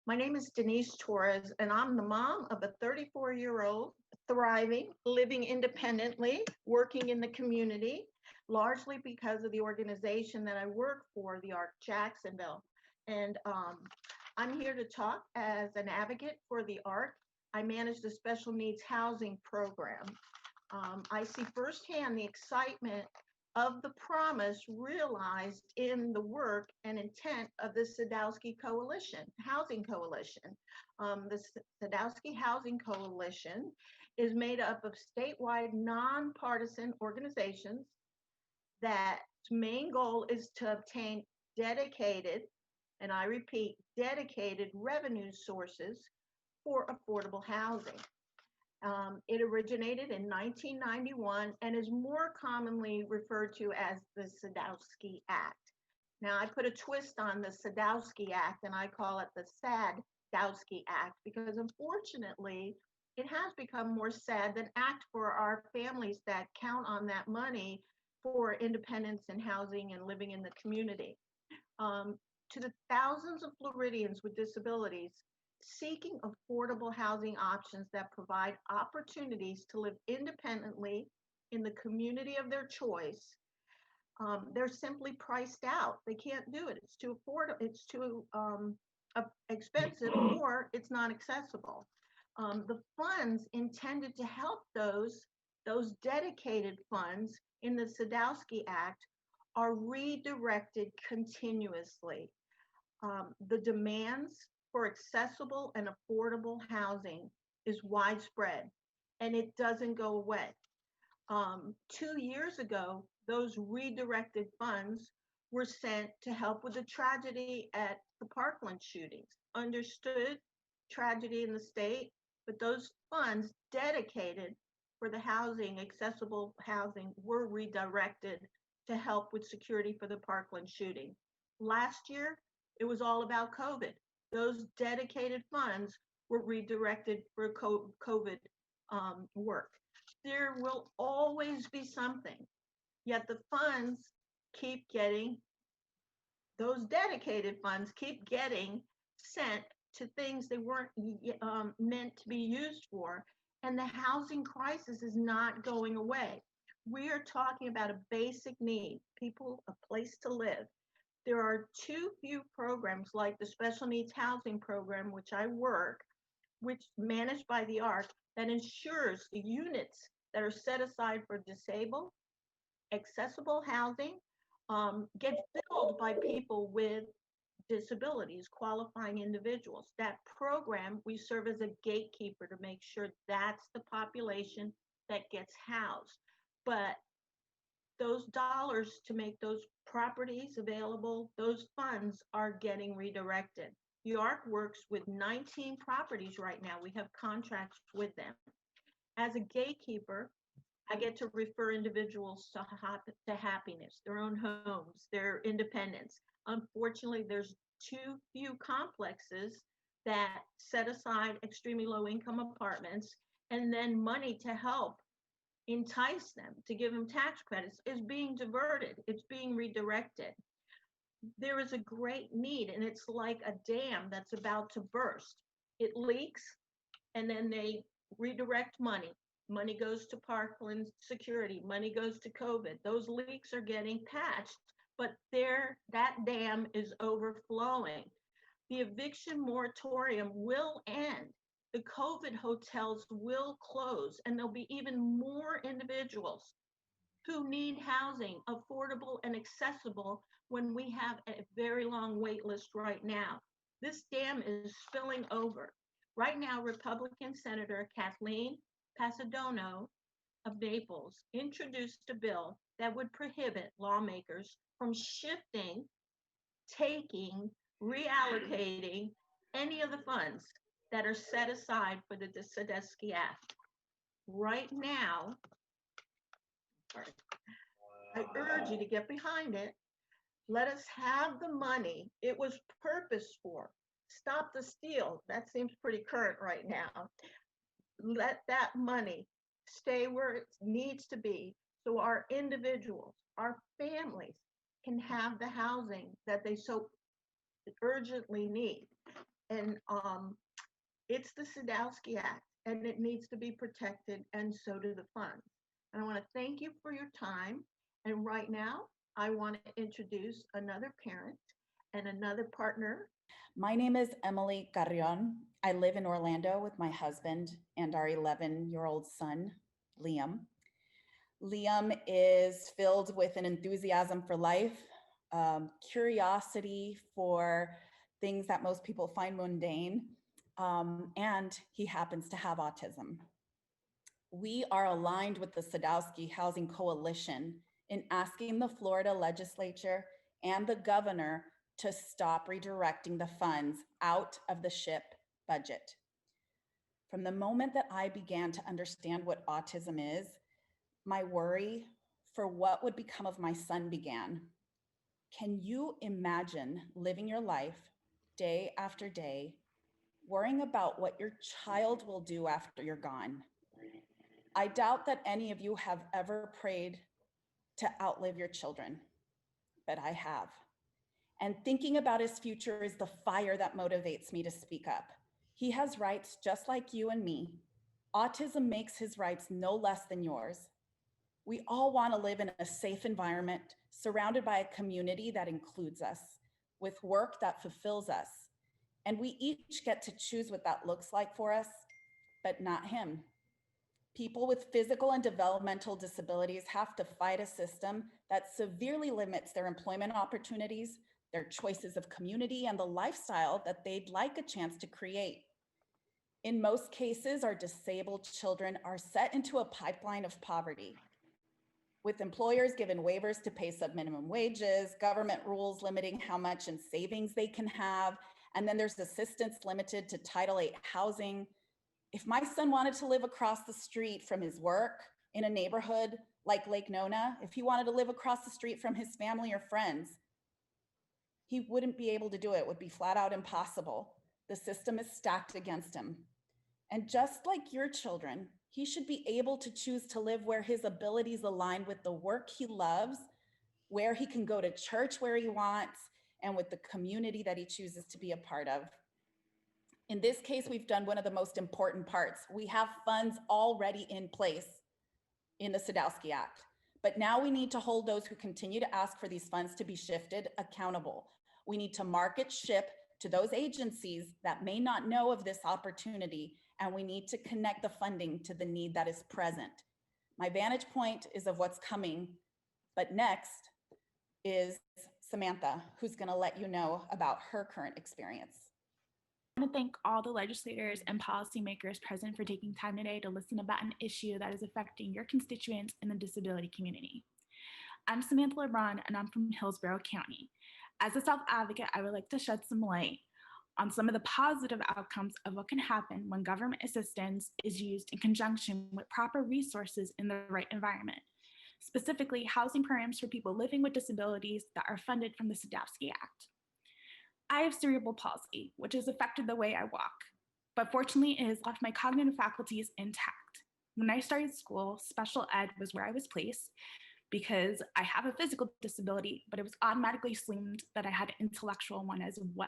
My name is Denise Torres, and I'm the mom of a 34-year-old, thriving, living independently, working in the community, largely because of the organization that I work for, the ARC Jacksonville. And I'm here to talk as an advocate for the ARC. I manage the special needs housing program. I see firsthand the excitement of the promise realized in the work and intent of the Sadowski Coalition, Housing Coalition. The Sadowski Housing Coalition is made up of statewide nonpartisan organizations that main goal is to obtain dedicated, and I repeat, dedicated revenue sources for affordable housing. It originated in 1991 and is more commonly referred to as the Sadowski Act. Now, I put a twist on the Sadowski Act and I call it the Sadowski Act because unfortunately, it has become more sad than act for our families that count on that money for independence and housing and living in the community. To the thousands of Floridians with disabilities, seeking affordable housing options that provide opportunities to live independently in the community of their choice, they're simply priced out. They can't do it. It's too affordable. It's too expensive, or it's not accessible. The funds intended to help those dedicated funds in the Sadowski Act are redirected continuously. The demands for accessible and affordable housing is widespread and it doesn't go away. 2 years ago, those redirected funds were sent to help with the tragedy at the Parkland shootings. Understood tragedy in the state, but those funds dedicated for the housing, accessible housing, were redirected to help with security for the Parkland shooting. Last year, it was all about COVID. Those dedicated funds were redirected for COVID work. There will always be something, yet the funds keep getting, those dedicated funds keep getting sent to things they weren't meant to be used for, and the housing crisis is not going away. We are talking about a basic need, people, a place to live. There are too few programs like the Special Needs Housing Program, which I work, which managed by the ARC, that ensures the units that are set aside for disabled, accessible housing get filled by people with disabilities, qualifying individuals. That program, we serve as a gatekeeper to make sure that's the population that gets housed. But those dollars to make those properties available, those funds are getting redirected. York works with 19 properties right now. We have contracts with them. As a gatekeeper, I get to refer individuals to happiness, their own homes, their independence. Unfortunately, there's too few complexes that set aside extremely low income apartments and then money to help entice them, to give them tax credits, is being diverted. It's being redirected. There is a great need, and it's like a dam that's about to burst. It leaks, and then they redirect money. Money goes to Parkland security, money goes to COVID. Those leaks are getting patched, but that dam is overflowing. The eviction moratorium will end. The COVID hotels will close, and there'll be even more individuals who need housing, affordable and accessible, when we have a very long wait list right now. This dam is spilling over. Right now, Republican Senator Kathleen Pasadono of Naples introduced a bill that would prohibit lawmakers from shifting, taking, reallocating any of the funds that are set aside for the Sadowski Act. Right now, I urge you to get behind it. Let us have the money it was purposed for. Stop the steal. That seems pretty current right now. Let that money stay where it needs to be so our individuals, our families can have the housing that they so urgently need. And it's the Sadowski Act, and it needs to be protected, and so do the funds. And I want to thank you for your time. And right now, I want to introduce another parent and another partner. My name is Emily Garrion. I live in Orlando with my husband and our 11-year-old son, Liam. Liam is filled with an enthusiasm for life, curiosity for things that most people find mundane, and he happens to have autism. We are aligned with the Sadowski Housing Coalition in asking the Florida legislature and the governor to stop redirecting the funds out of the SHIP budget. From the moment that I began to understand what autism is, my worry for what would become of my son began. Can you imagine living your life day after day, worrying about what your child will do after you're gone? I doubt that any of you have ever prayed to outlive your children, but I have. And thinking about his future is the fire that motivates me to speak up. He has rights just like you and me. Autism makes his rights no less than yours. We all want to live in a safe environment, surrounded by a community that includes us, with work that fulfills us. And we each get to choose what that looks like for us, but not him. People with physical and developmental disabilities have to fight a system that severely limits their employment opportunities, their choices of community, and the lifestyle that they'd like a chance to create. In most cases, our disabled children are set into a pipeline of poverty, with employers given waivers to pay sub-minimum wages, government rules limiting how much in savings they can have, and then there's assistance limited to Title VIII housing. If my son wanted to live across the street from his work in a neighborhood like Lake Nona, if he wanted to live across the street from his family or friends, he wouldn't be able to do it. It would be flat out impossible. The system is stacked against him. And just like your children, he should be able to choose to live where his abilities align with the work he loves, where he can go to church where he wants, and with the community that he chooses to be a part of. In this case, we've done one of the most important parts. We have funds already in place in the Sadowski Act, but now we need to hold those who continue to ask for these funds to be shifted accountable. We need to market SHIP to those agencies that may not know of this opportunity, and we need to connect the funding to the need that is present. My vantage point is of what's coming, but next is Samantha, who's going to let you know about her current experience. I want to thank all the legislators and policymakers present for taking time today to listen about an issue that is affecting your constituents in the disability community. I'm Samantha Bron, and I'm from Hillsborough County. As a self-advocate, I would like to shed some light on some of the positive outcomes of what can happen when government assistance is used in conjunction with proper resources in the right environment, specifically housing programs for people living with disabilities that are funded from the Sadowski Act. I have cerebral palsy, which has affected the way I walk, but fortunately it has left my cognitive faculties intact. When I started school, special ed was where I was placed because I have a physical disability, but it was automatically assumed that I had an intellectual one as well.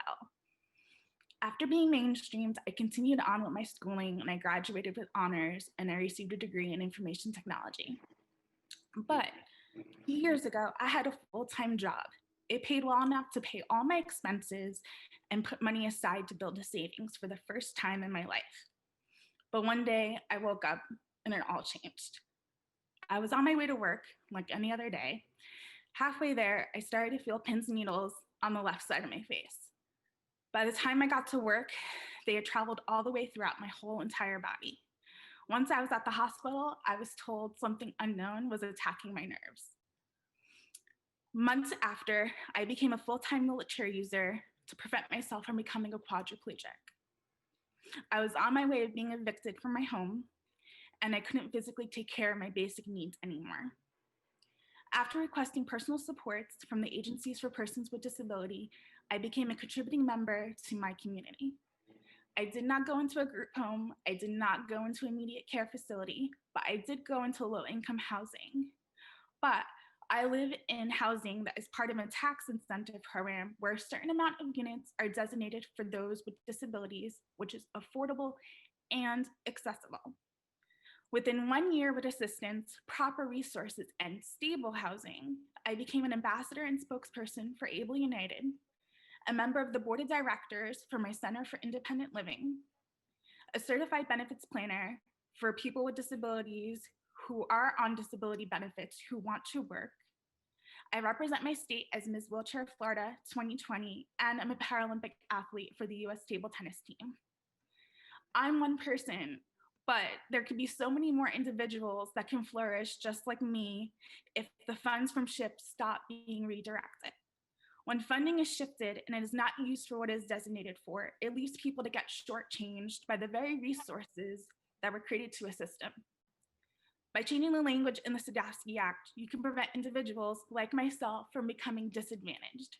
After being mainstreamed, I continued on with my schooling and I graduated with honors and I received a degree in information technology. But a few years ago, I had a full-time job. It paid well enough to pay all my expenses and put money aside to build a savings for the first time in my life. But one day I woke up and it all changed. I was on my way to work like any other day. Halfway there, I started to feel pins and needles on the left side of my face. By the time I got to work, they had traveled all the way throughout my whole entire body. Once I was at the hospital, I was told something unknown was attacking my nerves. Months after, I became a full-time military user to prevent myself from becoming a quadriplegic. I was on my way of being evicted from my home, and I couldn't physically take care of my basic needs anymore. After requesting personal supports from the Agencies for Persons with Disability, I became a contributing member to my community. I did not go into a group home, I did not go into immediate care facility, but I did go into low-income housing. But I live in housing that is part of a tax incentive program where a certain amount of units are designated for those with disabilities, which is affordable and accessible. Within 1 year with assistance, proper resources, and stable housing, I became an ambassador and spokesperson for Able United, a member of the board of directors for my Center for Independent Living, a certified benefits planner for people with disabilities who are on disability benefits who want to work. I represent my state as Ms. Wheelchair Florida 2020, and I'm a Paralympic athlete for the US table tennis team. I'm one person, but there could be so many more individuals that can flourish just like me if the funds from SHIP stop being redirected. When funding is shifted and it is not used for what it is designated for, it leaves people to get shortchanged by the very resources that were created to assist them. By changing the language in the Sadowski Act, you can prevent individuals like myself from becoming disadvantaged.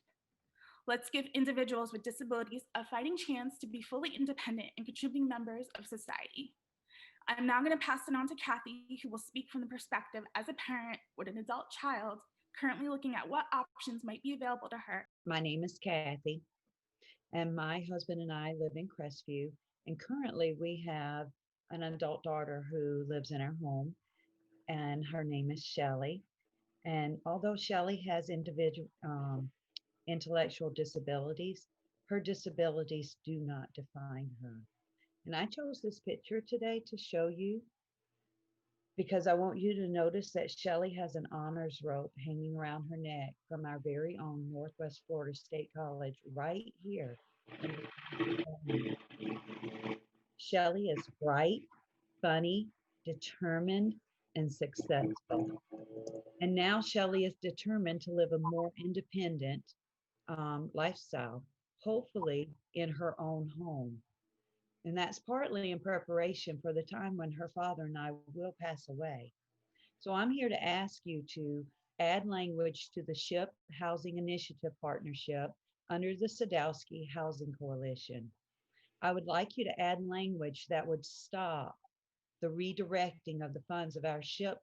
Let's give individuals with disabilities a fighting chance to be fully independent and contributing members of society. I'm now going to pass it on to Kathy, who will speak from the perspective as a parent with an adult child currently looking at what options might be available to her. My name is Kathy, and my husband and I live in Crestview, and currently we have an adult daughter who lives in our home, and her name is Shelly. And although Shelly has intellectual disabilities, her disabilities do not define her. And I chose this picture today to show you because I want you to notice that Shelly has an honors rope hanging around her neck from our very own Northwest Florida State College right here. Shelly is bright, funny, determined, and successful. And now Shelly is determined to live a more independent lifestyle, hopefully in her own home. And that's partly in preparation for the time when her father and I will pass away. So I'm here to ask you to add language to the SHIP Housing Initiative Partnership under the Sadowski Housing Coalition. I would like you to add language that would stop the redirecting of the funds of our SHIP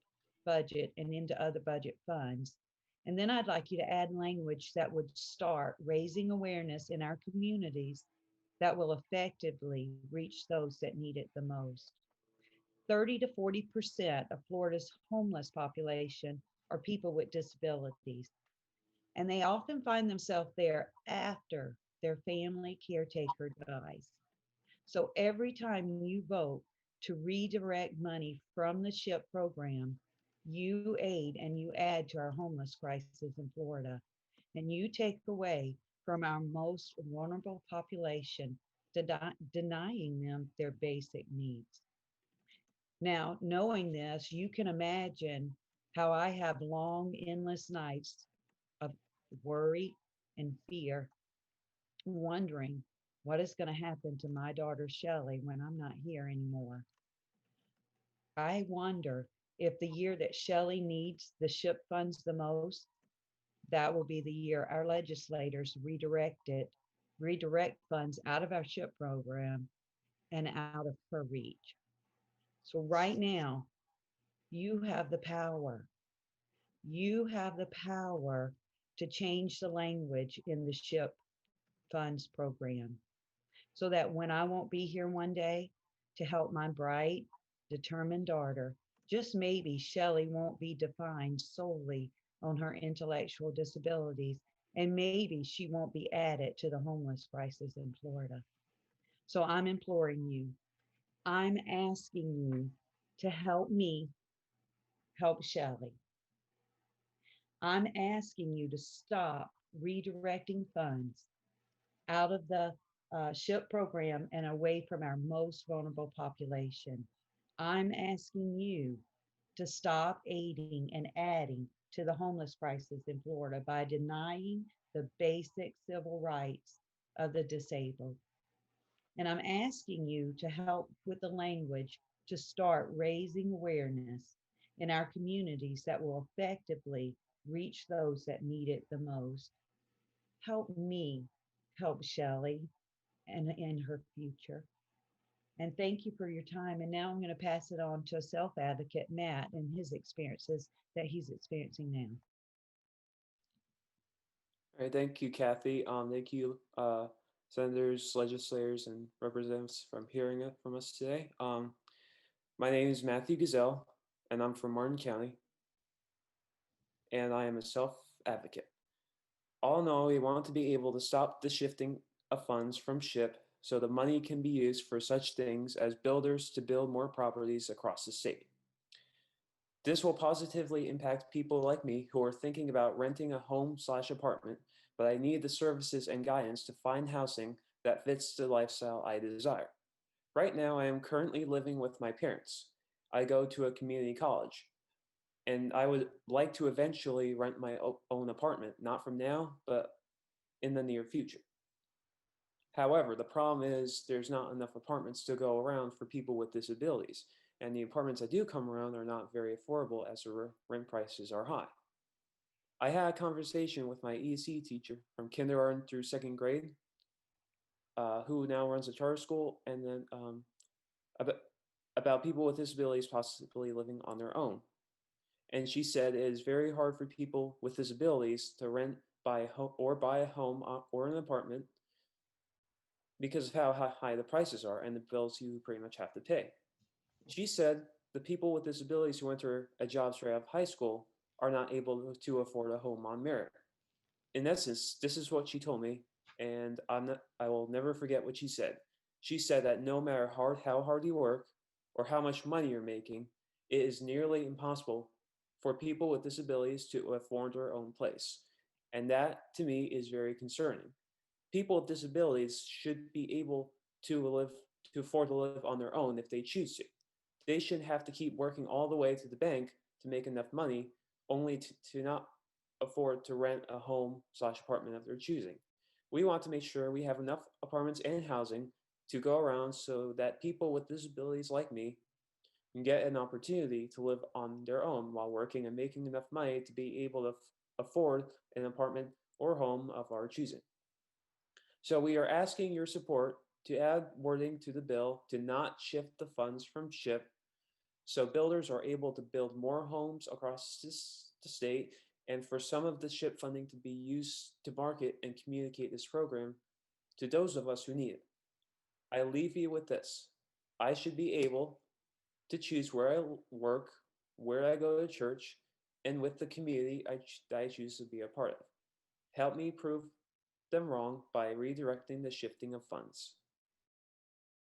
budget and into other budget funds. And then I'd like you to add language that would start raising awareness in our communities that will effectively reach those that need it the most. 30 to 40% of Florida's homeless population are people with disabilities, and they often find themselves there after their family caretaker dies. So every time you vote to redirect money from the SHIP program, you aid and you add to our homeless crisis in Florida, and you take away from our most vulnerable population, denying them their basic needs. Now, knowing this, you can imagine how I have long, endless nights of worry and fear, wondering what is going to happen to my daughter Shelly when I'm not here anymore. I wonder if the year that Shelly needs the SHIP funds the most, that will be the year our legislators redirect funds out of our SHIP program and out of her reach. So right now, you have the power. You have the power to change the language in the SHIP funds program so that when I won't be here one day to help my bright, determined daughter, just maybe Shelly won't be defined solely on her intellectual disabilities, and maybe she won't be added to the homeless crisis in Florida. So I'm imploring you, I'm asking you to help me help Shelly. I'm asking you to stop redirecting funds out of the SHIP program and away from our most vulnerable population. I'm asking you to stop aiding and adding to the homeless crisis in Florida by denying the basic civil rights of the disabled. And I'm asking you to help with the language to start raising awareness in our communities that will effectively reach those that need it the most. Help me help Shelly and in her future. And thank you for your time. And now I'm going to pass it on to a self advocate, Matt, and his experiences that he's experiencing now. All right, thank you, Kathy. Thank you, senators, legislators, and representatives from hearing it from us today. My name is Matthew Gazelle, and I'm from Martin County, and I am a self-advocate. All in all, we want to be able to stop the shifting of funds from SHIP so the money can be used for such things as builders to build more properties across the state. This will positively impact people like me who are thinking about renting a home/apartment, but I need the services and guidance to find housing that fits the lifestyle I desire. Right now, I am currently living with my parents. I go to a community college, and I would like to eventually rent my own apartment, not from now, but in the near future. However, the problem is there's not enough apartments to go around for people with disabilities, and the apartments that do come around are not very affordable as the rent prices are high. I had a conversation with my EC teacher from kindergarten through second grade, who now runs a charter school, and then about, about people with disabilities possibly living on their own. And she said it is very hard for people with disabilities to rent buy a home or an apartment because of how high the prices are and the bills you pretty much have to pay. She said the people with disabilities who enter a job straight out of high school are not able to afford a home on merit. In essence, this is what she told me, and I will never forget what she said. She said that no matter how hard you work or how much money you're making, it is nearly impossible for people with disabilities to afford their own place. And that, to me, is very concerning. People with disabilities should be able to afford to live on their own if they choose to. They shouldn't have to keep working all the way to the bank to make enough money only to not afford to rent a home/apartment of their choosing. We want to make sure we have enough apartments and housing to go around so that people with disabilities like me can get an opportunity to live on their own while working and making enough money to be able to afford an apartment or home of our choosing. So we are asking your support to add wording to the bill to not shift the funds from SHIP so builders are able to build more homes across the state and for some of the SHIP funding to be used to market and communicate this program to those of us who need it. I leave you with this. I should be able to choose where I work, where I go to church, and with the community I choose to be a part of. Help me prove them wrong by redirecting the shifting of funds.